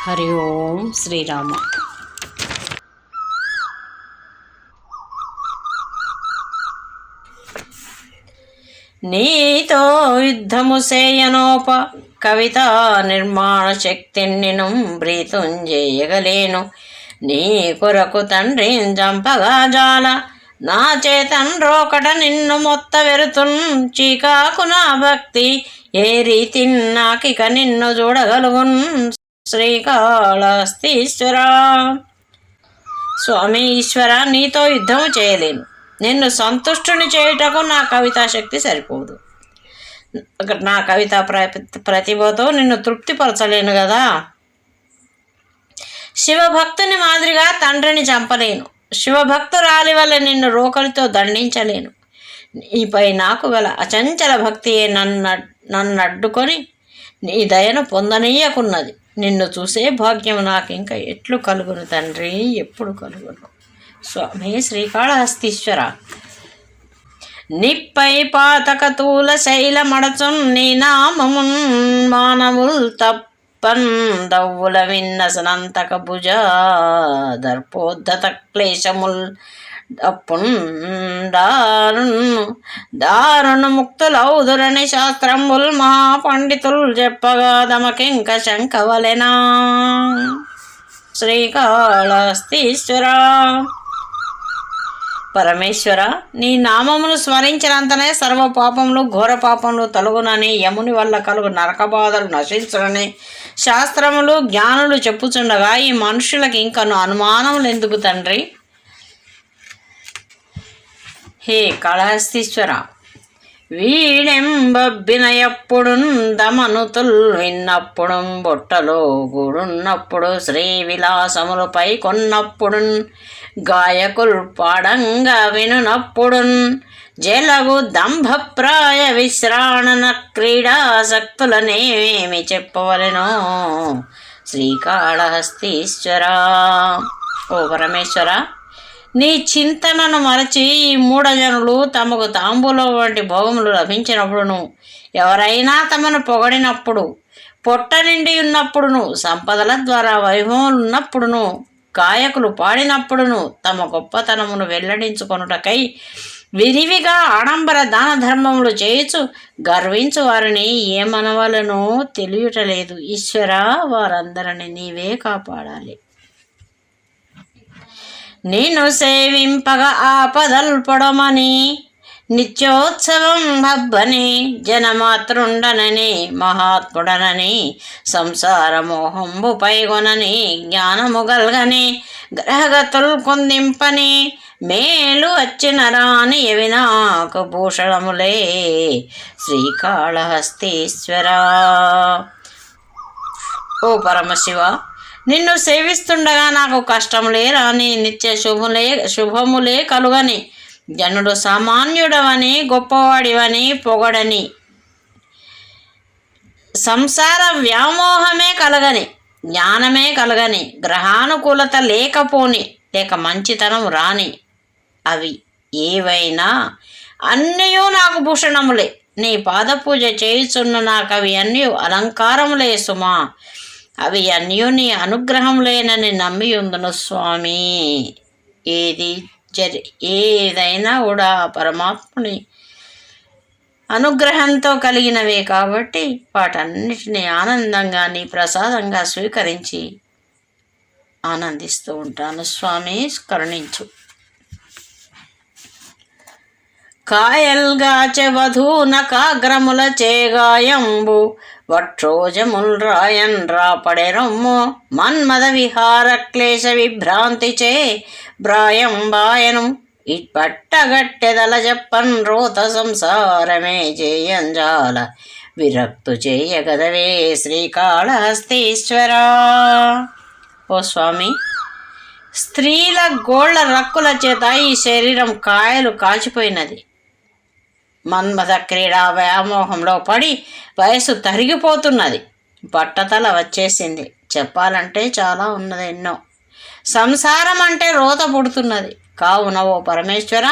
హరి ఓం శ్రీరామ. నీతో యుద్ధము సేయనోప కవిత నిర్మాణ శక్తిని నిను బ్రీతుంజేయగలేను. నీ కొరకు తండ్రి చంపగా జాల నా చేతండ్రోకట నిన్ను మొత్త వెరుతున్ చీకాకు నా భక్తి ఏ రీతి నాకిక నిన్ను చూడగలుగున్. శ్రీకాళహస్తీశ్వర. స్వామి ఈశ్వర, నీతో యుద్ధము చేయలేను. నిన్ను సంతుష్టుని చేయుటకు నా కవితా శక్తి సరిపోదు. నా కవితా ప్రతిభతో నిన్ను తృప్తిపరచలేను కదా. శివభక్తుని మాదిరిగా తండ్రిని చంపలేను. శివభక్తురాలి వల్ల నిన్ను రోకలితో దండించలేను. నీపై నాకు గల అచంచల భక్తియే నన్ను అడ్డుకొని నీ దయను పొందనీయకున్నది. నిన్ను చూసే భాగ్యం నాకు ఇంకా ఎట్లు కలుగును తండ్రి, ఎప్పుడు కలుగును. స్వామి శ్రీకాళహస్తీశ్వర. నిప్పై పాతక తూల శైల మడచున్ నీ నామమున్ మానవుల్ తప్పన్ దవ్వుల విన్నసనంతక భుజ దర్పోద్ధత క్లేశముల్ అప్పున్ దారుణ ముక్తులౌదురని శాస్త్రముల్ మహాపండితులు చెప్పగా దమకింక శంకవలెనా. శ్రీకాళహస్తీశ్వర. పరమేశ్వర, నీ నామమును స్మరించినంతనే సర్వ పాపములు ఘోర పాపములు తొలగునని, యముని వల్ల కలుగు నరక బాధలు నశించునని శాస్త్రములు జ్ఞానులు చెప్పుచుండగా ఈ మనుషులకి ఇంకను అనుమానములు ఎందుకు తండ్రి? హే కాళహస్తీశ్వర, వీడెంబబ్బిన ఎప్పుడున్ దమనుతుల్ విన్నప్పుడు బొట్టలో గూడున్నప్పుడు శ్రీ విలాసములపై కొన్నప్పుడున్ గాయకుల్ పాడంగా వినునప్పుడున్ జలగు దంభప్రాయ విశ్రాణన క్రీడాసక్తులనేమి చెప్పవలెనో. శ్రీకాళహస్తీశ్వర. ఓ పరమేశ్వర, నీ చింతనను మరచి ఈ మూఢజనులు తమకు తాంబూలం వంటి భోగములు లభించినప్పుడును, ఎవరైనా తమను పొగడినప్పుడు, పొట్ట నిండి ఉన్నప్పుడును, సంపదల ద్వారా వైభవములు ఉన్నప్పుడును, గాయకులు పాడినప్పుడును తమ గొప్పతనమును వెల్లడించుకొనుటకై విరివిగా ఆడంబర దాన ధర్మములు చేయుచు గర్వించు వారిని ఏమనవలనో తెలియటలేదు. ఈశ్వర, వారందరిని నీవే కాపాడాలి. నేను సేవింపగ ఆపదల్పడమని నిత్యోత్సవం హబ్బని జనమాతృండనని మహాత్ముడనని సంసార మోహంబు పైగొనని జ్ఞానము గల్గని గ్రహగతులు కుందింపని మేలు వచ్చిన రాని ఎవి నాకు భూషణములే. శ్రీకాళహస్తీశ్వర. ఓ పరమశివ, నిన్ను సేవిస్తుండగా నాకు కష్టములే రాని, నిత్య శుభములే కలుగని, జనుడు సామాన్యుడవని గొప్పవాడివని పొగడని, సంసార వ్యామోహమే కలగని, జ్ఞానమే కలగని, గ్రహానుకూలత లేకపోని లేక మంచితనం రాని, అవి ఏవైనా అన్నయూ నాకు భూషణములే. నీ పాదపూజ చేయుచున్న నాకు అవి అన్నీ అలంకారములే సుమా. అవి అన్నీ నీ అనుగ్రహం లేనని నమ్మి ఉందును స్వామి. ఏదైనా కూడా పరమాత్ముని అనుగ్రహంతో కలిగినవే కాబట్టి వాటన్నిటినీ ఆనందంగా నీ ప్రసాదంగా స్వీకరించి ఆనందిస్తూ ఉంటాను స్వామి. కరుణించు. కాయల్గాచె వధూన కాగ్రముల చేగాయంబు వక్షోజముల్ రాయన్ రాపడెరొమ్ము మన్మద విహార క్లేశ విభ్రాంతి చే బ్రాయం బాయను ఇట్పట్టగట్టెదల చెప్పన్ రోత సంసారమే చేయంజాల విరక్తు చేయగదవే. శ్రీకాళహస్తీశ్వర. ఓ స్వామి, స్త్రీల గోళ్ల రక్కుల చేత ఈ శరీరం కాయలు కాచిపోయినది. మన్మథ క్రీడా వ్యామోహంలో పడి వయసు తరిగిపోతున్నది. బట్టతల వచ్చేసింది. చెప్పాలంటే చాలా ఉన్నది ఎన్నో. సంసారం అంటే రోత పుడుతున్నది. కావున ఓ పరమేశ్వర,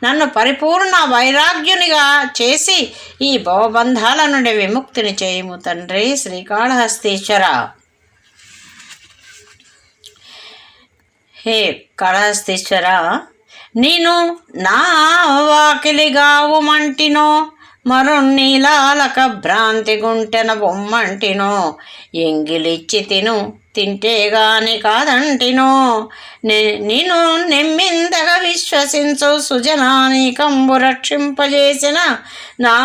నన్ను పరిపూర్ణ వైరాగ్యునిగా చేసి ఈ భవబంధాల నుండి విముక్తిని చేయుము తండ్రి. శ్రీకాళహస్తీశ్వర. హే కళహస్తీశ్వర, నేను నా వాకిలిగావు మంటినో మరున్నీలాలక భ్రాంతి గుంటెన బొమ్మంటినో ఎంగిలిచ్చి తింటే గాని కాదంటినో నేను నెమ్మిందగా విశ్వసించు సుజనానీకంబు రక్షింపజేసిన నా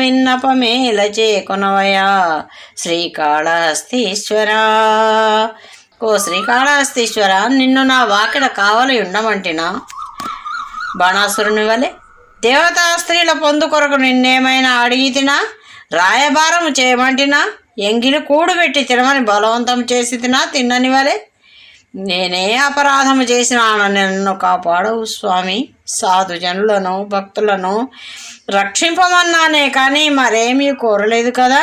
విన్నపమేల చేకొనవయా శ్రీకాళహస్తీశ్వరా. ఓ శ్రీకాళహస్తీశ్వర, నిన్ను నా వాకిడ కావలి ఉండమంటినా బాణాసురుని వలె దేవతా స్త్రీల పొందు కొరకు నిన్నేమైనా అడిగి తినా, రాయబారము చేయమంటినా, ఎంగిలి కూడుబెట్టి తినమని బలవంతం చేసి తిన్నని వలె నేనే అపరాధము చేసినాను, నన్ను కాపాడవు స్వామి. సాధుజనులను భక్తులను రక్షింపమన్నానే కానీ మరేమీ కోరలేదు కదా,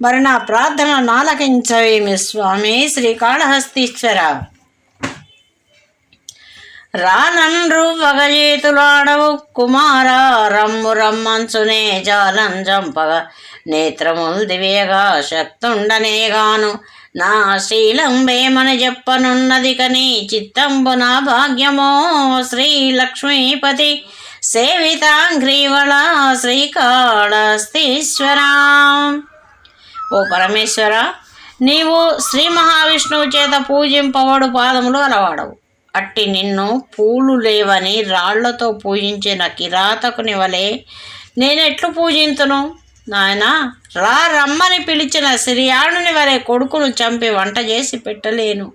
మరి నా ప్రార్థన నాలకించవేమి స్వామి శ్రీకాళహస్తీశ్వర. రానండ్రు వగజేతులాడవు కుమార, రమ్ము రమ్మంచునే జాలం చంపగా నేత్రముల్ దివేగా శక్తుండనేగాను నా శ్రీలంబేమని చెప్పనున్నది కని చిత్తంబు నా భాగ్యమో శ్రీలక్ష్మీపతి సేవితాంఘ్రీవళ శ్రీకాళహస్తీశ్వరా. ఓ పరమేశ్వర, నీవు శ్రీ మహావిష్ణువు చేత పూజింపబడు పాదములు అలవాడవు. అట్టి నిన్ను పూలు లేవని రాళ్లతో పూజించిన కిరాతకుని వలె నేనెట్లు పూజింతును నాయనా. రమ్మని పిలిచిన సిరియాణుని వలె కొడుకును చంపి వంట చేసి పెట్టలేను,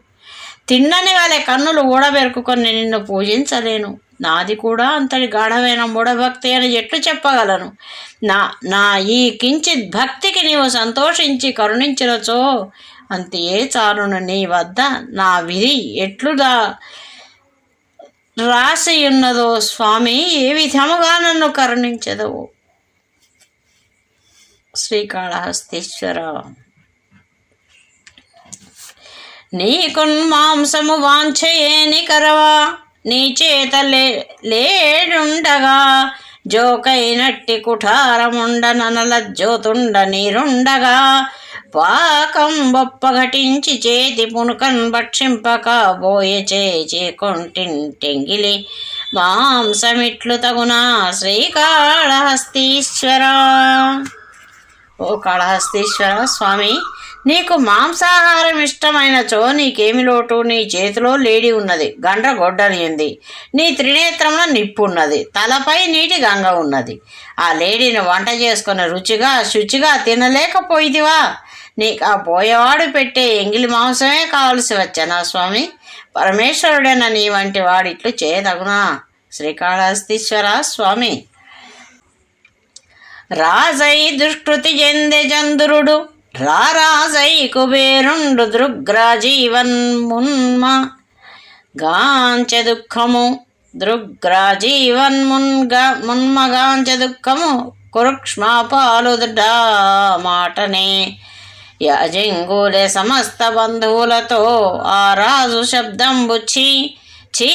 తిన్నని వలె కన్నులు ఊడబెరుకుకొని నిన్ను పూజించలేను. నాది కూడా అంతటి గాఢమైన మూఢభక్తి అని ఎట్లు చెప్పగలను. నా ఈ కించిత్ భక్తికి నీవు సంతోషించి కరుణించినచో అంతే చాలును. నీ వద్ద నా విధి ఎట్లుదా రాసి ఉన్నదో స్వామి, ఏ విధముగా నన్ను కరుణించదవు శ్రీకాళహస్తీశ్వర. నీకున్మాంసము వాంఛయేని కరవా, నీ చేత లేడుండగా జోకైనట్టి కుఠారముండ ననల జ్యోతుండ నీరుండగా పాకం బొప్ప ఘటించి చేతి పునుకన్ భక్షింపక బోయ చేకొంటింటెంగిలి మాంసమిట్లు తగునా శ్రీకాళహస్తీశ్వర. ఓ కాళహస్తీశ్వర స్వామి, నీకు మాంసాహారం ఇష్టమైనచో నీకేమి లోటు. నీ చేతిలో లేడి ఉన్నది, గండ్ర గొడ్డలి ఉంది, నీ త్రినేత్రంలో నిప్పు ఉన్నది, తలపై నీటి గంగ ఉన్నది. ఆ లేడీని వంట చేసుకుని రుచిగా శుచిగా తినలేకపోయిదివా? నీకు ఆ పోయేవాడు పెట్టే ఎంగిలి మాంసమే కావలసి వచ్చానా స్వామి? పరమేశ్వరుడైన నీ వంటి వాడు ఇట్లు చేయదగునా శ్రీకాళహస్తీశ్వర స్వామి. రాజై దుష్కృతి చెందే చంద్రుడు రారాజై కుబేరుండు దృగ్రాజీవన్ గాంచ దుఃఖము దృగ్రాజీవన్ మున్మగాంచ దుఃఖము కురుక్ష్మాపాలుడా మాటనే యజంగులే సమస్త బంధువులతో ఆ రాజు శబ్దం బుచ్చి చీ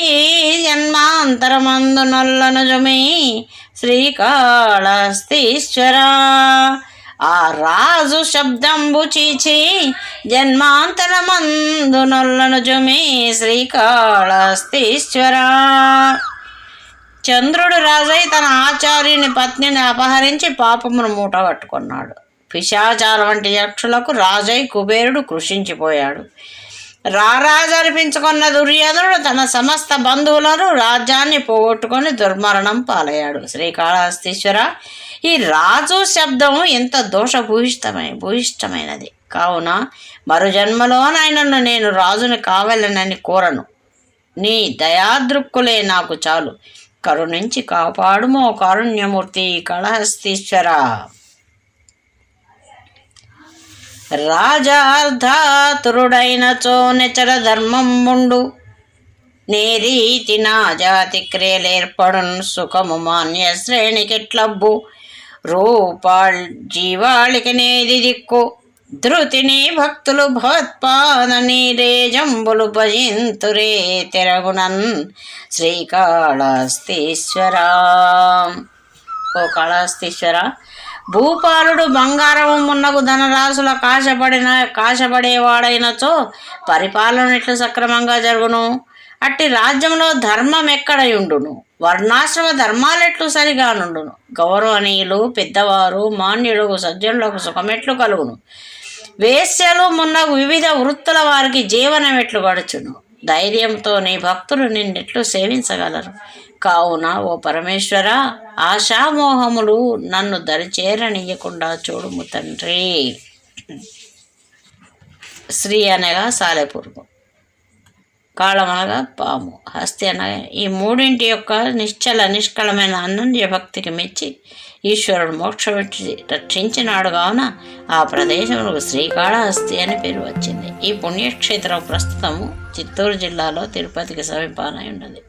జన్మాంతరమందు నొల్లను జుమి శ్రీకాళహస్తీశ్వర. ఆ రాజు శబ్దంబు చీచి జన్మాంతరమందు నొల్లను జుమి శ్రీకాళహస్తీశ్వర. చంద్రుడు రాజై తన ఆచార్యుని పత్నిని అపహరించి పాపమును మూటగట్టుకున్నాడు. పిశాచాల వంటి యక్షులకు రాజై కుబేరుడు కృషించిపోయాడు. రారాజు అనిపించుకున్న దుర్యోధనుడు తన సమస్త బంధువులను రాజ్యాన్ని పోగొట్టుకొని దుర్మరణం పాలయ్యాడు. శ్రీకాళహస్తీశ్వర, ఈ రాజు శబ్దం ఎంత భూయిష్టమైనది కావున మరు జన్మలోనైనను నేను రాజుని కావాలనని కోరను. నీ దయాదృక్కులే నాకు చాలు. కరుణించి కాపాడుమో కారుణ్యమూర్తి కాళహస్తీశ్వర. రాజార్ధాతురుడైనచో నెచర ధర్మంబుండు నే రీతి నా జాతి క్రియలేర్పడున్ సుఖము మాన్య శ్రేణికిట్లబ్బు రూపాళ్ జీవాళికి నేది దిక్కు ధృతిని భక్తులు భవత్పాదని రేజంబులు భజింతురే తెరగునన్ శ్రీకాళహస్తీశ్వర. ఓ కాళహస్తీశ్వర, భూపాలుడు బంగారము మున్నగు ధనరాశుల కాశపడేవాడైనచో పరిపాలన ఎట్లు సక్రమంగా జరుగును? అట్టి రాజ్యంలో ధర్మం ఎక్కడయుండును, వర్ణాశ్రమ ధర్మాలెట్లు సరిగానుండును, గౌరవనీయులు పెద్దవారు మాన్యులకు సజ్జనులకు సుఖమెట్లు కలుగును, వేశ్యలు మున్నగు వివిధ వృత్తుల వారికి జీవనం ఎట్లు గడుచును, ధైర్యంతో నీ భక్తులు నిన్నెట్లు సేవించగలరు. కావున ఓ పరమేశ్వర, ఆశామోహములు నన్ను దరిచేరనీయకుండా చూడుము తండ్రి. శ్రీ అనగా సాలెపురుగు, కాళం అనగా పాము, హస్తి అనగా ఈ మూడింటి యొక్క నిష్కళమైన అనన్య భక్తికి మెచ్చి ఈశ్వరుడు మోక్షం రక్షించినాడు. కావున ఆ ప్రదేశంలో శ్రీకాళహస్తి అని పేరు వచ్చింది. ఈ పుణ్యక్షేత్రం ప్రస్తుతము చిత్తూరు జిల్లాలో తిరుపతికి సమీపాన ఉన్నది.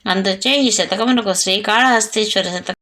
అందుచే ఈ శతకమునకు శ్రీకాళహస్తీశ్వర శతకం